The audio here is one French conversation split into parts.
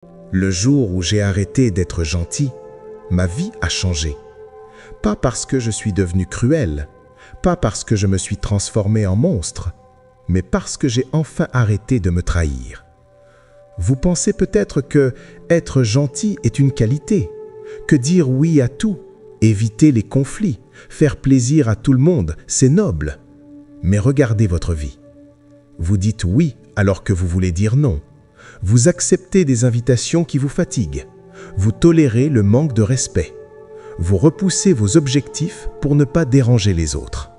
Le jour où j'ai arrêté d'être gentil, ma vie a changé. Pas parce que je suis devenu cruel, pas parce que je me suis transformé en monstre, mais parce que j'ai enfin arrêté de me trahir. Vous pensez peut-être que être gentil est une qualité, que dire oui à tout, éviter les conflits, faire plaisir à tout le monde, c'est noble. Mais regardez votre vie. Vous dites oui alors que vous voulez dire non. Vous acceptez des invitations qui vous fatiguent. Vous tolérez le manque de respect. Vous repoussez vos objectifs pour ne pas déranger les autres.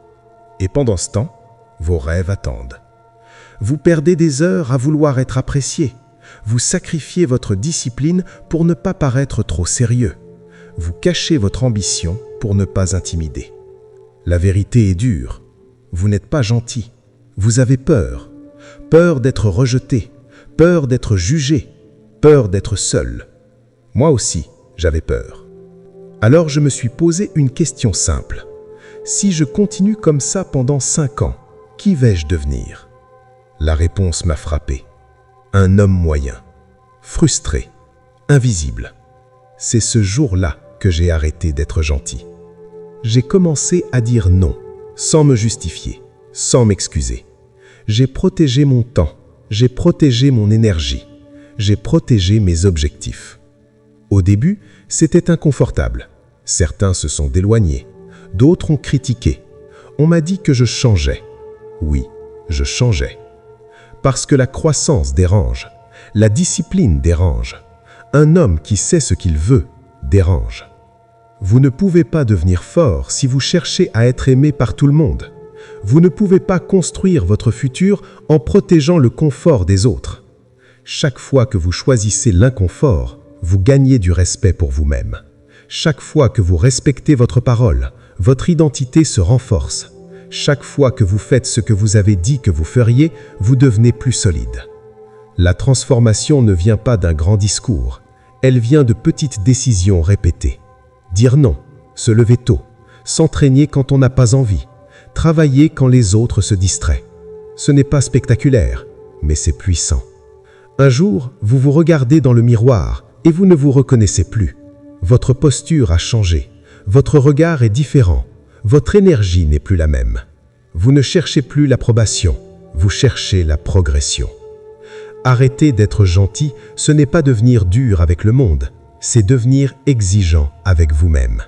Et pendant ce temps, vos rêves attendent. Vous perdez des heures à vouloir être apprécié. Vous sacrifiez votre discipline pour ne pas paraître trop sérieux. Vous cachez votre ambition pour ne pas intimider. La vérité est dure. Vous n'êtes pas gentil. Vous avez peur. Peur d'être rejeté. Peur d'être jugé. Peur d'être seul. Moi aussi, j'avais peur. Alors je me suis posé une question simple. Si je continue comme ça pendant 5 ans, qui vais-je devenir? La réponse m'a frappé. Un homme moyen, frustré, invisible. C'est ce jour-là que j'ai arrêté d'être gentil. J'ai commencé à dire non, sans me justifier, sans m'excuser. J'ai protégé mon temps, j'ai protégé mon énergie, j'ai protégé mes objectifs. Au début, c'était inconfortable. Certains se sont éloignés, d'autres ont critiqué. On m'a dit que je changeais. Oui, je changeais. Parce que la croissance dérange, la discipline dérange. Un homme qui sait ce qu'il veut dérange. Vous ne pouvez pas devenir fort si vous cherchez à être aimé par tout le monde. Vous ne pouvez pas construire votre futur en protégeant le confort des autres. Chaque fois que vous choisissez l'inconfort, vous gagnez du respect pour vous-même. Chaque fois que vous respectez votre parole, votre identité se renforce. Chaque fois que vous faites ce que vous avez dit que vous feriez, vous devenez plus solide. La transformation ne vient pas d'un grand discours, elle vient de petites décisions répétées. Dire non, se lever tôt, s'entraîner quand on n'a pas envie, travailler quand les autres se distraient. Ce n'est pas spectaculaire, mais c'est puissant. Un jour, vous vous regardez dans le miroir et vous ne vous reconnaissez plus. Votre posture a changé, votre regard est différent, votre énergie n'est plus la même. Vous ne cherchez plus l'approbation, vous cherchez la progression. Arrêter d'être gentil, ce n'est pas devenir dur avec le monde, c'est devenir exigeant avec vous-même.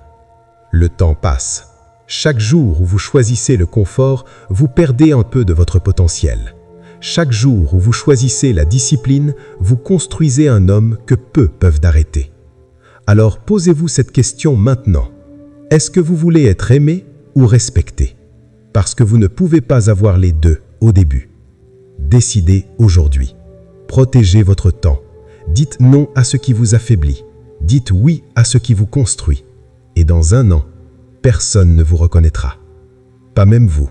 Le temps passe. Chaque jour où vous choisissez le confort, vous perdez un peu de votre potentiel. Chaque jour où vous choisissez la discipline, vous construisez un homme que peu peuvent arrêter. Alors posez-vous cette question maintenant. Est-ce que vous voulez être aimé ou respecté? Parce que vous ne pouvez pas avoir les deux au début. Décidez aujourd'hui. Protégez votre temps. Dites non à ce qui vous affaiblit. Dites oui à ce qui vous construit. Et dans 1 an, personne ne vous reconnaîtra. Pas même vous.